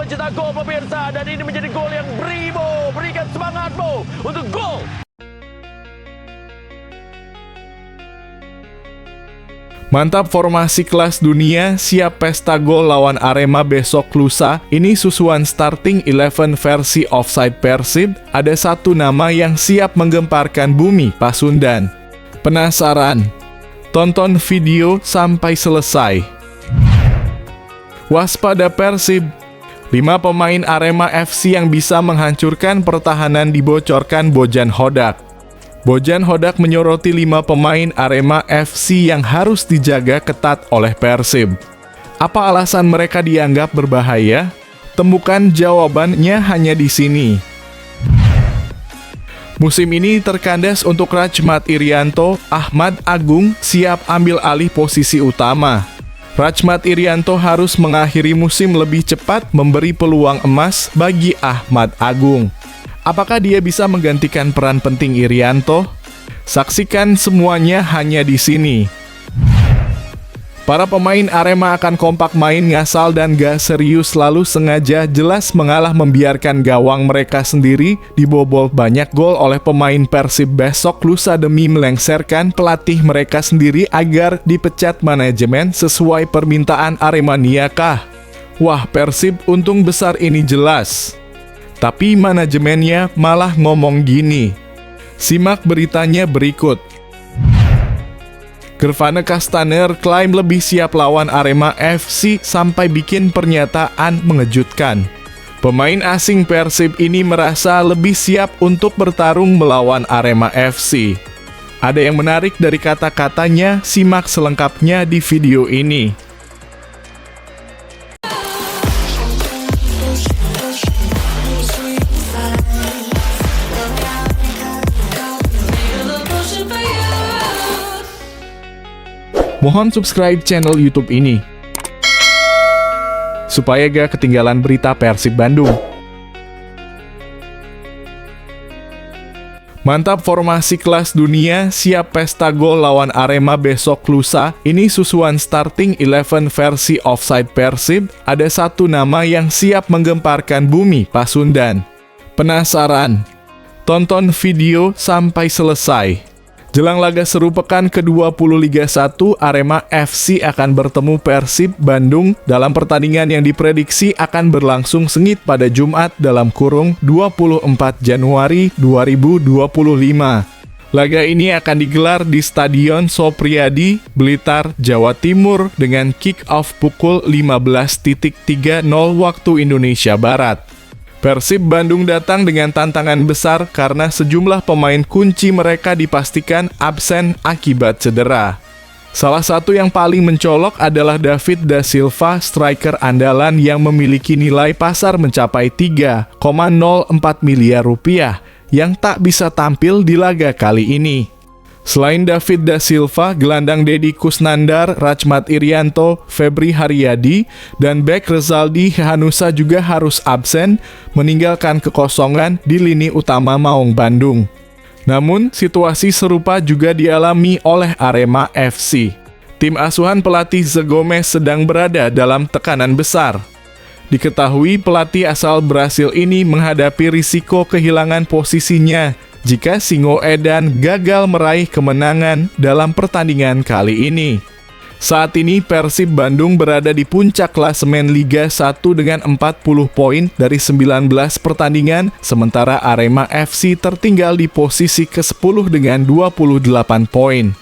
pencetak gol pemirsa, dan ini menjadi gol yang beribu. Berikan semangatmu untuk gol. Mantap formasi kelas dunia, siap pesta gol lawan Arema besok lusa. Ini susuan starting 11 versi offside Persib. Ada satu nama yang siap menggemparkan bumi, Pasundan. Penasaran? Tonton video sampai selesai. Waspada Persib. 5 pemain Arema FC yang bisa menghancurkan pertahanan dibocorkan Bojan Hodak. Bojan Hodak menyoroti 5 pemain Arema FC yang harus dijaga ketat oleh Persib. Apa alasan mereka dianggap berbahaya? Temukan jawabannya hanya di sini. Musim ini terkandas untuk Rachmat Irianto, Ahmad Agung siap ambil alih posisi utama. Rachmat Irianto harus mengakhiri musim lebih cepat memberi peluang emas bagi Ahmad Agung. Apakah dia bisa menggantikan peran penting Irianto? Saksikan semuanya hanya di sini. Para pemain Arema akan kompak main ngasal dan gak serius, lalu sengaja jelas mengalah membiarkan gawang mereka sendiri dibobol banyak gol oleh pemain Persib besok lusa demi melengsarkan pelatih mereka sendiri agar dipecat manajemen sesuai permintaan Aremania kah? Wah, Persib untung besar ini jelas. Tapi manajemennya malah ngomong gini. Simak beritanya berikut. Gervane Castaner klaim lebih siap lawan Arema FC sampai bikin pernyataan mengejutkan. Pemain asing Persib ini merasa lebih siap untuk bertarung melawan Arema FC. Ada yang menarik dari kata-katanya, simak selengkapnya di video ini. Mohon subscribe channel YouTube ini supaya gak ketinggalan berita Persib Bandung. Mantap formasi kelas dunia, siap pesta gol lawan Arema besok lusa. Ini susuan starting 11 versi offside Persib. Ada satu nama yang siap menggemparkan bumi, Pasundan. Penasaran? Tonton video sampai selesai. Jelang laga seru pekan ke-20 Liga 1, Arema FC akan bertemu Persib Bandung dalam pertandingan yang diprediksi akan berlangsung sengit pada Jumat (24 Januari 2025). Laga ini akan digelar di Stadion Sopriadi, Blitar, Jawa Timur dengan kick-off pukul 15.30 waktu Indonesia Barat. Persib Bandung datang dengan tantangan besar karena sejumlah pemain kunci mereka dipastikan absen akibat cedera. Salah satu yang paling mencolok adalah David da Silva, striker andalan yang memiliki nilai pasar mencapai 3,04 miliar rupiah yang tak bisa tampil di laga kali ini. Selain David da Silva, gelandang Deddy Kusnandar, Rachmat Irianto, Febri Haryadi, dan bek Rezaldi Hanusa juga harus absen, meninggalkan kekosongan di lini utama Maung Bandung. Namun, situasi serupa juga dialami oleh Arema FC. Tim asuhan pelatih Zegomez sedang berada dalam tekanan besar. Diketahui pelatih asal Brasil ini menghadapi risiko kehilangan posisinya jika Singo Edan gagal meraih kemenangan dalam pertandingan kali ini. Saat ini Persib Bandung berada di puncak klasemen Liga 1 dengan 40 poin dari 19 pertandingan, sementara Arema FC tertinggal di posisi ke-10 dengan 28 poin.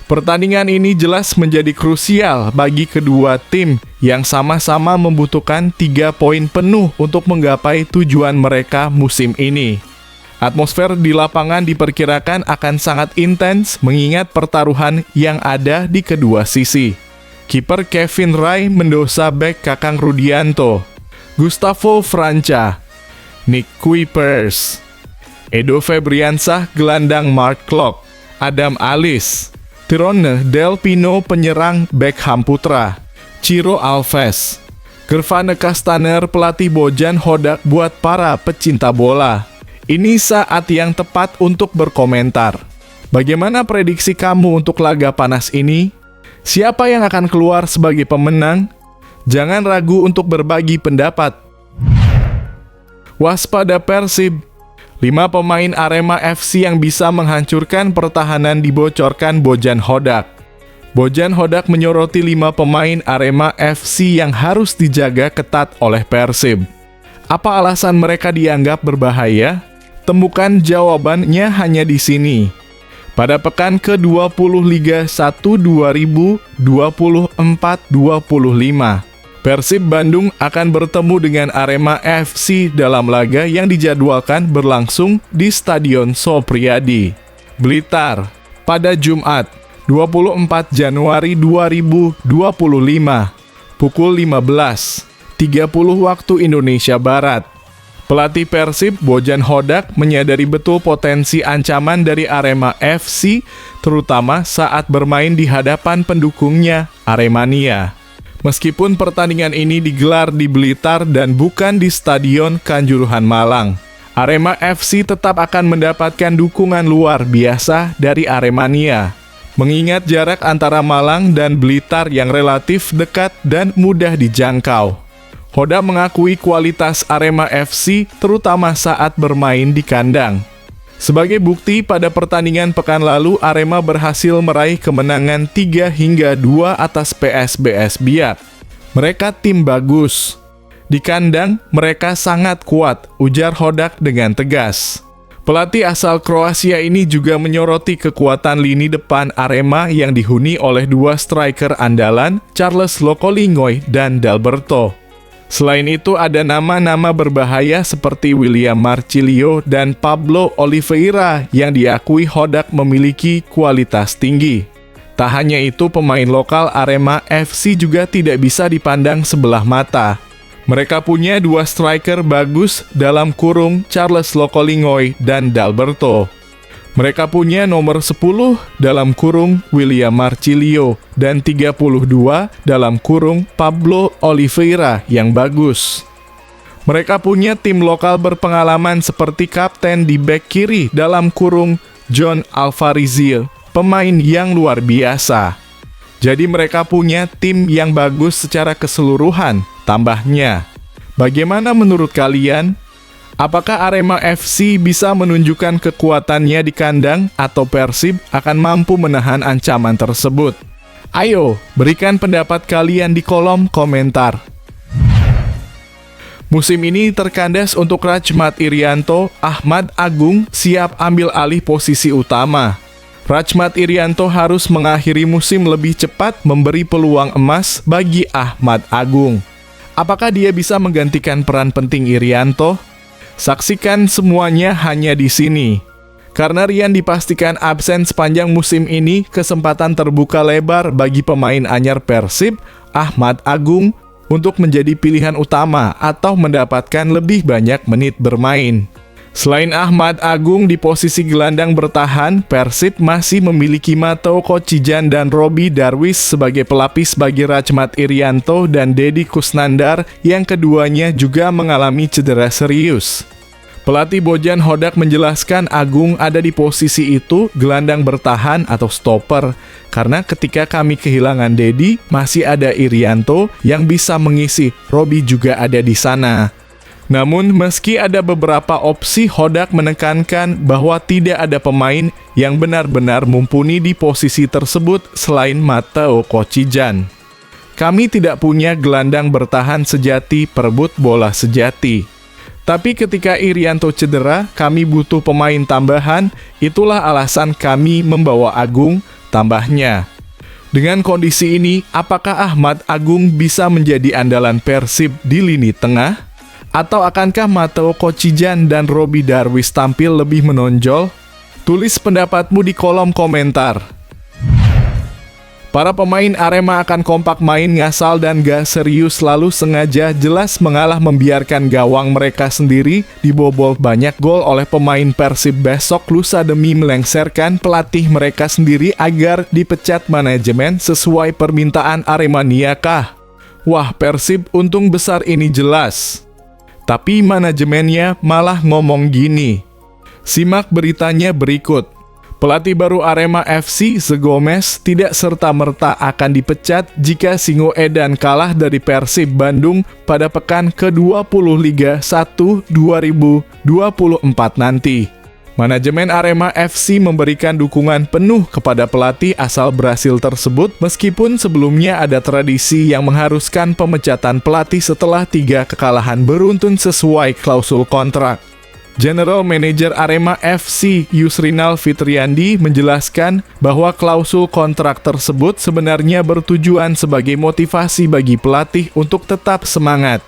Pertandingan ini jelas menjadi krusial bagi kedua tim yang sama-sama membutuhkan 3 poin penuh untuk menggapai tujuan mereka musim ini. Atmosfer di lapangan diperkirakan akan sangat intens mengingat pertaruhan yang ada di kedua sisi. Kiper Kevin Rai mendosa bek Kakang Rudianto, Gustavo Franca, Nick Kuipers, Edo Febriansah gelandang Mark Klok, Adam Alis, Tyrone Del Pino penyerang Beckham Putra, Ciro Alves, Gervane Castaner pelatih Bojan Hodak buat para pecinta bola. Ini saat yang tepat untuk berkomentar. Bagaimana prediksi kamu untuk laga panas ini? Siapa yang akan keluar sebagai pemenang? Jangan ragu untuk berbagi pendapat. Waspada Persib. 5 pemain Arema FC yang bisa menghancurkan pertahanan dibocorkan Bojan Hodak. Bojan Hodak menyoroti 5 pemain Arema FC yang harus dijaga ketat oleh Persib. Apa alasan mereka dianggap berbahaya? Temukan jawabannya hanya di sini. Pada pekan ke-20 Liga 1 2024-25, Persib Bandung akan bertemu dengan Arema FC dalam laga yang dijadwalkan berlangsung di Stadion Sopriadi, Blitar, pada Jumat, 24 Januari 2025, pukul 15.30 waktu Indonesia Barat. Pelatih Persib, Bojan Hodak, menyadari betul potensi ancaman dari Arema FC, terutama saat bermain di hadapan pendukungnya, Aremania. Meskipun pertandingan ini digelar di Blitar dan bukan di Stadion Kanjuruhan Malang, Arema FC tetap akan mendapatkan dukungan luar biasa dari Aremania. Mengingat jarak antara Malang dan Blitar yang relatif dekat dan mudah dijangkau, Hodak mengakui kualitas Arema FC terutama saat bermain di kandang. Sebagai bukti, pada pertandingan pekan lalu Arema berhasil meraih kemenangan 3-2 atas PSBS Biak. Mereka tim bagus. Di kandang mereka sangat kuat, ujar Hodak dengan tegas. Pelatih asal Kroasia ini juga menyoroti kekuatan lini depan Arema yang dihuni oleh 2 striker andalan, Charles Lokolingoy dan Dalberto. Selain itu ada nama-nama berbahaya seperti William Marcilio dan Pablo Oliveira yang diakui Hodak memiliki kualitas tinggi. Tak hanya itu, pemain lokal Arema FC juga tidak bisa dipandang sebelah mata. Mereka punya 2 striker bagus dalam kurung Charles Lokolingoy dan Dalberto. Mereka punya nomor 10 dalam kurung William Marcilio dan 32 dalam kurung Pablo Oliveira yang bagus. Mereka punya tim lokal berpengalaman seperti kapten di bek kiri dalam kurung John Alvarizio, pemain yang luar biasa. Jadi mereka punya tim yang bagus secara keseluruhan, tambahnya. Bagaimana menurut kalian? Apakah Arema FC bisa menunjukkan kekuatannya di kandang atau Persib akan mampu menahan ancaman tersebut? Ayo, berikan pendapat kalian di kolom komentar. Musim ini terkandas untuk Rachmat Irianto, Ahmad Agung siap ambil alih posisi utama. Rachmat Irianto harus mengakhiri musim lebih cepat memberi peluang emas bagi Ahmad Agung. Apakah dia bisa menggantikan peran penting Irianto? Saksikan semuanya hanya di sini. Karena Rian dipastikan absen sepanjang musim ini, kesempatan terbuka lebar bagi pemain anyar Persib, Ahmad Agung, untuk menjadi pilihan utama atau mendapatkan lebih banyak menit bermain. Selain Ahmad Agung di posisi gelandang bertahan, Persib masih memiliki Mateo Kocijan dan Robi Darwis sebagai pelapis bagi Rachmat Irianto dan Deddy Kusnandar yang keduanya juga mengalami cedera serius. Pelatih Bojan Hodak menjelaskan Agung ada di posisi itu gelandang bertahan atau stopper, karena ketika kami kehilangan Deddy, masih ada Irianto yang bisa mengisi, Robi juga ada di sana. Namun, meski ada beberapa opsi, Hodak menekankan bahwa tidak ada pemain yang benar-benar mumpuni di posisi tersebut selain Mateo Kocijan. Kami tidak punya gelandang bertahan sejati perebut bola sejati. Tapi ketika Irianto cedera, kami butuh pemain tambahan, itulah alasan kami membawa Agung, tambahnya. Dengan kondisi ini, apakah Ahmad Agung bisa menjadi andalan Persib di lini tengah? Atau akankah Mateo Kocijan dan Robi Darwis tampil lebih menonjol? Tulis pendapatmu di kolom komentar. Para pemain Arema akan kompak main ngasal dan gak serius, lalu sengaja jelas mengalah membiarkan gawang mereka sendiri dibobol banyak gol oleh pemain Persib besok lusa demi melengsarkan pelatih mereka sendiri agar dipecat manajemen sesuai permintaan Aremania kah? Wah, Persib untung besar ini jelas. Tapi manajemennya malah ngomong gini. Simak beritanya berikut. Pelatih baru Arema FC, Ze Gomez, tidak serta-merta akan dipecat jika Singoedan kalah dari Persib Bandung pada pekan ke-20 Liga 1 2024 nanti. Manajemen Arema FC memberikan dukungan penuh kepada pelatih asal Brasil tersebut meskipun sebelumnya ada tradisi yang mengharuskan pemecatan pelatih setelah 3 kekalahan beruntun sesuai klausul kontrak. General Manager Arema FC Yusrinal Fitriandi menjelaskan bahwa klausul kontrak tersebut sebenarnya bertujuan sebagai motivasi bagi pelatih untuk tetap semangat.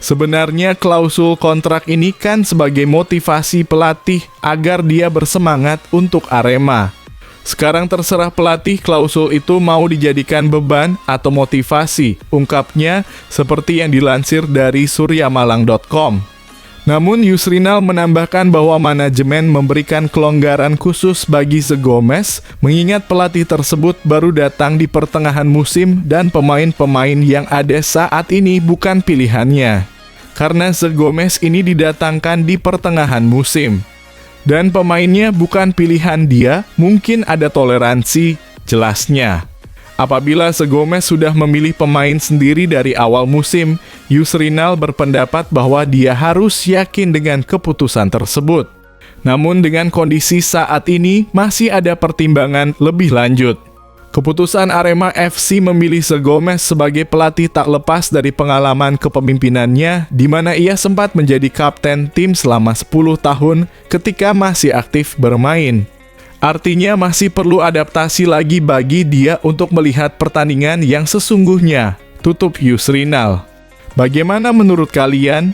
Sebenarnya klausul kontrak ini kan sebagai motivasi pelatih agar dia bersemangat untuk Arema. Sekarang terserah pelatih klausul itu mau dijadikan beban atau motivasi, ungkapnya seperti yang dilansir dari suryamalang.com. Namun Yusrinal menambahkan bahwa manajemen memberikan kelonggaran khusus bagi Ze Gomez mengingat pelatih tersebut baru datang di pertengahan musim dan pemain-pemain yang ada saat ini bukan pilihannya. Karena Ze Gomez ini didatangkan di pertengahan musim. Dan pemainnya bukan pilihan dia, mungkin ada toleransi, jelasnya. Apabila Ze Gomez sudah memilih pemain sendiri dari awal musim, Yusrinal berpendapat bahwa dia harus yakin dengan keputusan tersebut. Namun dengan kondisi saat ini masih ada pertimbangan lebih lanjut. Keputusan Arema FC memilih Ze Gomez sebagai pelatih tak lepas dari pengalaman kepemimpinannya di mana ia sempat menjadi kapten tim selama 10 tahun ketika masih aktif bermain. Artinya masih perlu adaptasi lagi bagi dia untuk melihat pertandingan yang sesungguhnya, tutup Yusrinal. Bagaimana menurut kalian?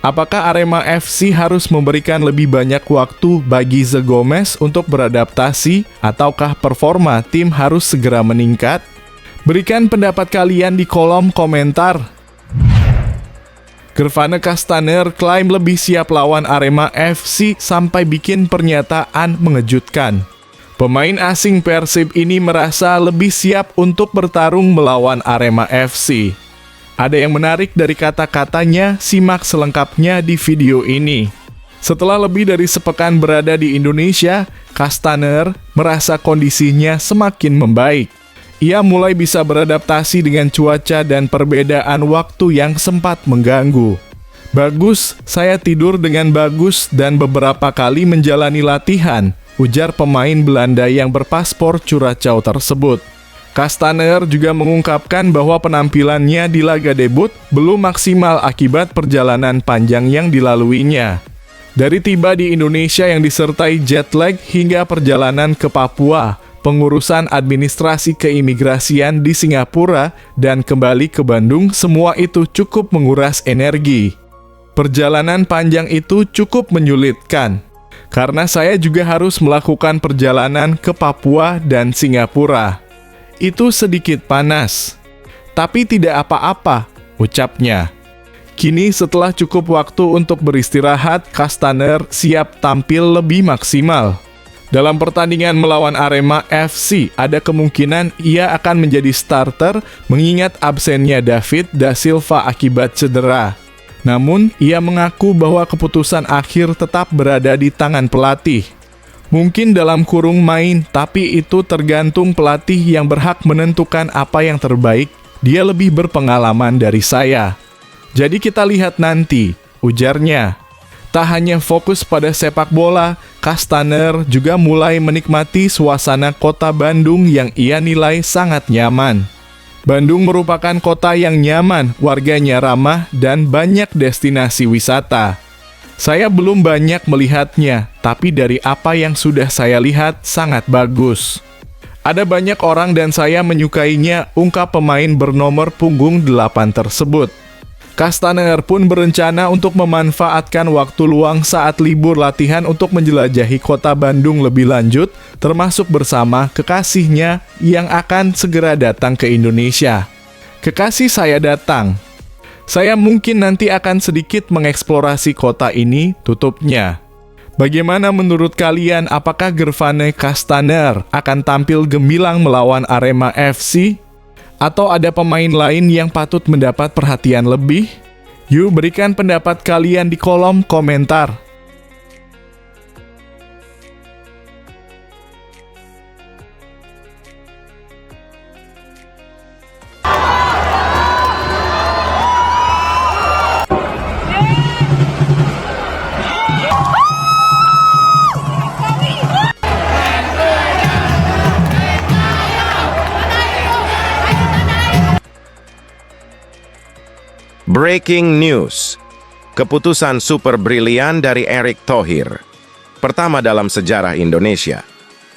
Apakah Arema FC harus memberikan lebih banyak waktu bagi Ze Gomez untuk beradaptasi, ataukah performa tim harus segera meningkat? Berikan pendapat kalian di kolom komentar. Gervane Castaner klaim lebih siap lawan Arema FC sampai bikin pernyataan mengejutkan. Pemain asing Persib ini merasa lebih siap untuk bertarung melawan Arema FC. Ada yang menarik dari kata-katanya, simak selengkapnya di video ini. Setelah lebih dari sepekan berada di Indonesia, Castaner merasa kondisinya semakin membaik. Ia mulai bisa beradaptasi dengan cuaca dan perbedaan waktu yang sempat mengganggu. Bagus, saya tidur dengan bagus dan beberapa kali menjalani latihan, ujar pemain Belanda yang berpaspor Curaçao tersebut. Castaner juga mengungkapkan bahwa penampilannya di laga debut belum maksimal akibat perjalanan panjang yang dilaluinya. Dari tiba di Indonesia yang disertai jet lag hingga perjalanan ke Papua, pengurusan administrasi keimigrasian di Singapura, dan kembali ke Bandung, semua itu cukup menguras energi. Perjalanan panjang itu cukup menyulitkan, karena saya juga harus melakukan perjalanan ke Papua dan Singapura. Itu sedikit panas, tapi tidak apa-apa, ucapnya. Kini setelah cukup waktu untuk beristirahat, Castaner siap tampil lebih maksimal. Dalam pertandingan melawan Arema FC, ada kemungkinan ia akan menjadi starter mengingat absennya David da Silva akibat cedera. Namun, ia mengaku bahwa keputusan akhir tetap berada di tangan pelatih. Mungkin dalam kurung main, tapi itu tergantung pelatih yang berhak menentukan apa yang terbaik. Dia lebih berpengalaman dari saya. Jadi kita lihat nanti, ujarnya. Tak hanya fokus pada sepak bola, Castaner juga mulai menikmati suasana kota Bandung yang ia nilai sangat nyaman. Bandung merupakan kota yang nyaman, warganya ramah, dan banyak destinasi wisata. Saya belum banyak melihatnya, tapi dari apa yang sudah saya lihat sangat bagus. Ada banyak orang dan saya menyukainya, ungkap pemain bernomor punggung 8 tersebut. Castaner pun berencana untuk memanfaatkan waktu luang saat libur latihan untuk menjelajahi kota Bandung lebih lanjut, termasuk bersama kekasihnya yang akan segera datang ke Indonesia. Kekasih saya datang. Saya mungkin nanti akan sedikit mengeksplorasi kota ini, tutupnya. Bagaimana menurut kalian, apakah Gervane Castaner akan tampil gemilang melawan Arema FC? Atau ada pemain lain yang patut mendapat perhatian lebih? Yuk berikan pendapat kalian di kolom komentar. Breaking news. Keputusan super brilian dari Erick Thohir. Pertama dalam sejarah Indonesia.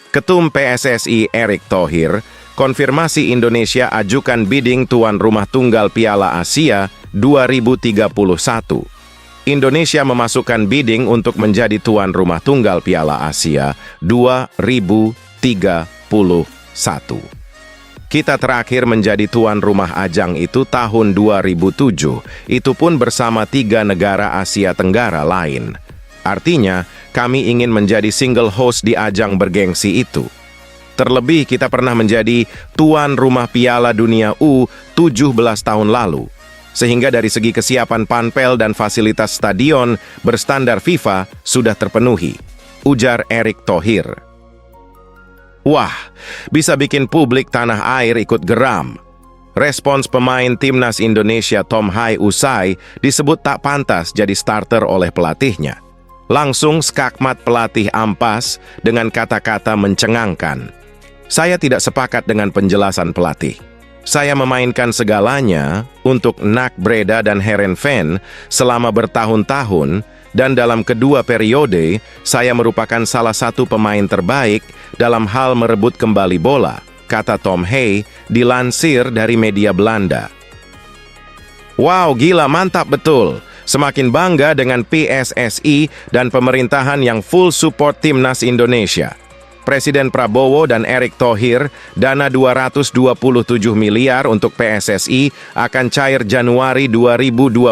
Ketum PSSI Erick Thohir konfirmasi Indonesia ajukan bidding tuan rumah tunggal Piala Asia 2031. Indonesia memasukkan bidding untuk menjadi tuan rumah tunggal Piala Asia 2031. Kita terakhir menjadi tuan rumah ajang itu tahun 2007, itu pun bersama 3 negara Asia Tenggara lain. Artinya, kami ingin menjadi single host di ajang bergengsi itu. Terlebih kita pernah menjadi tuan rumah Piala Dunia U17 tahun lalu. Sehingga dari segi kesiapan panpel dan fasilitas stadion berstandar FIFA sudah terpenuhi, ujar Erick Thohir. Wah, bisa bikin publik tanah air ikut geram. Respons pemain timnas Indonesia Tom Hai usai disebut tak pantas jadi starter oleh pelatihnya. Langsung skakmat pelatih ampas dengan kata-kata mencengangkan. Saya tidak sepakat dengan penjelasan pelatih. Saya memainkan segalanya untuk Nak Breda dan Heerenveen selama bertahun-tahun, dan dalam kedua periode, saya merupakan salah satu pemain terbaik dalam hal merebut kembali bola, kata Tom Hai, dilansir dari media Belanda. Wow, gila, mantap betul. Semakin bangga dengan PSSI dan pemerintahan yang full support timnas Indonesia. Presiden Prabowo dan Erick Thohir, dana 227 miliar untuk PSSI akan cair Januari 2025.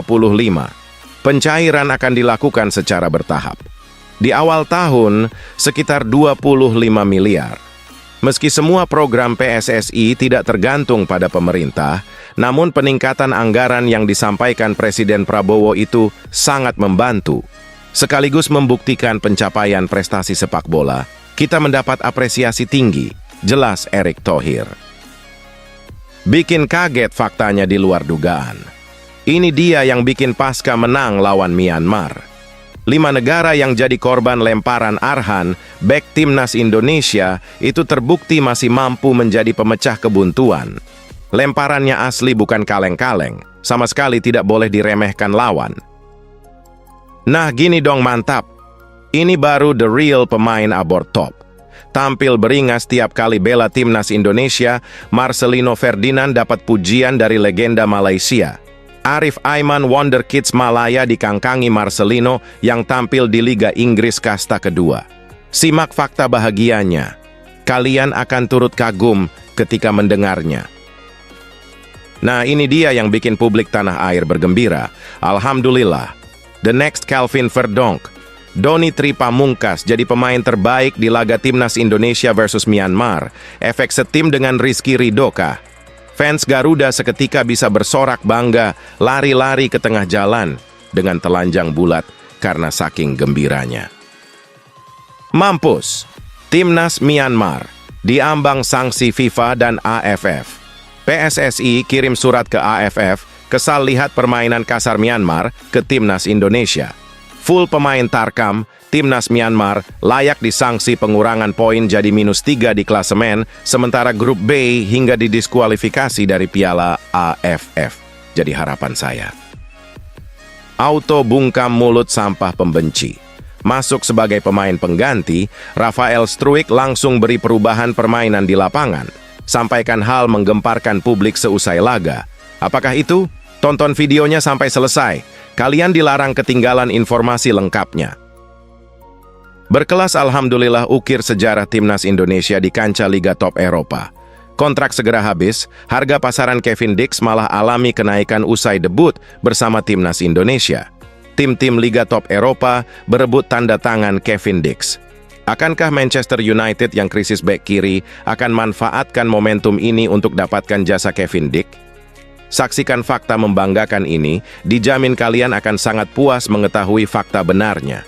Pencairan akan dilakukan secara bertahap. Di awal tahun, sekitar 25 miliar. Meski semua program PSSI tidak tergantung pada pemerintah, namun peningkatan anggaran yang disampaikan Presiden Prabowo itu sangat membantu. Sekaligus membuktikan pencapaian prestasi sepak bola, kita mendapat apresiasi tinggi, jelas Erick Thohir. Bikin kaget faktanya di luar dugaan. Ini dia yang bikin pasca menang lawan Myanmar. 5 negara yang jadi korban lemparan Arhan, bek timnas Indonesia, itu terbukti masih mampu menjadi pemecah kebuntuan. Lemparannya asli bukan kaleng-kaleng, sama sekali tidak boleh diremehkan lawan. Nah gini dong mantap. Ini baru the real pemain abor top. Tampil beringas tiap kali bela timnas Indonesia, Marcelino Ferdinand dapat pujian dari legenda Malaysia. Arif Aiman Wonderkids Malaya dikangkangi Marcelino yang tampil di Liga Inggris kasta kedua. Simak fakta bahagianya. Kalian akan turut kagum ketika mendengarnya. Nah ini dia yang bikin publik tanah air bergembira. Alhamdulillah. The next Calvin Verdonk. Doni Tri Pamungkas jadi pemain terbaik di laga timnas Indonesia versus Myanmar. Efek setim dengan Rizky Ridhoka. Fans Garuda seketika bisa bersorak bangga, lari-lari ke tengah jalan dengan telanjang bulat karena saking gembiranya. Mampus, timnas Myanmar diambang sanksi FIFA dan AFF. PSSI kirim surat ke AFF, kesal lihat permainan kasar Myanmar ke timnas Indonesia. Full pemain Tarkam, timnas Myanmar layak disanksi pengurangan poin jadi -3 di klasemen, sementara grup B hingga didiskualifikasi dari Piala AFF. Jadi harapan saya. Auto bungkam mulut sampah pembenci. Masuk sebagai pemain pengganti, Rafael Struijk langsung beri perubahan permainan di lapangan. Sampaikan hal menggemparkan publik seusai laga. Apakah itu? Tonton videonya sampai selesai. Kalian dilarang ketinggalan informasi lengkapnya. Berkelas alhamdulillah ukir sejarah timnas Indonesia di kancah Liga Top Eropa. Kontrak segera habis, harga pasaran Kevin Dix malah alami kenaikan usai debut bersama timnas Indonesia. Tim-tim Liga Top Eropa berebut tanda tangan Kevin Dix. Akankah Manchester United yang krisis bek kiri akan manfaatkan momentum ini untuk dapatkan jasa Kevin Dix? Saksikan fakta membanggakan ini, dijamin kalian akan sangat puas mengetahui fakta benarnya.